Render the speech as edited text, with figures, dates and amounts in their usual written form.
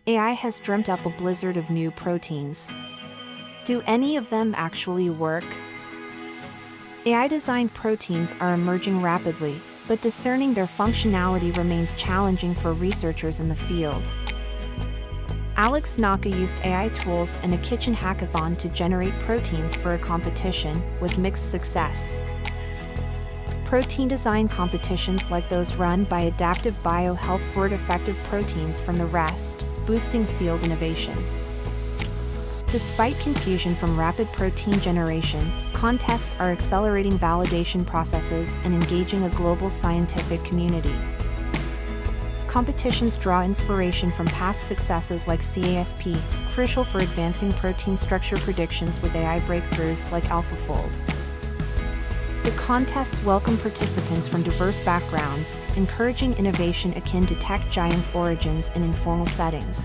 AI has dreamt up a blizzard of new proteins. Do any of them actually work? AI-designed proteins are emerging rapidly, but discerning their functionality remains challenging for researchers in the field. Alex Naka used AI tools in a kitchen hackathon to generate proteins for a competition, with mixed success. Protein design competitions like those run by Adaptive Bio help sort effective proteins from the rest, boosting field innovation. Despite confusion from rapid protein generation, contests are accelerating validation processes and engaging a global scientific community. Competitions draw inspiration from past successes like CASP, crucial for advancing protein structure predictions with AI breakthroughs like AlphaFold. The contests welcome participants from diverse backgrounds, encouraging innovation akin to tech giants' origins in informal settings.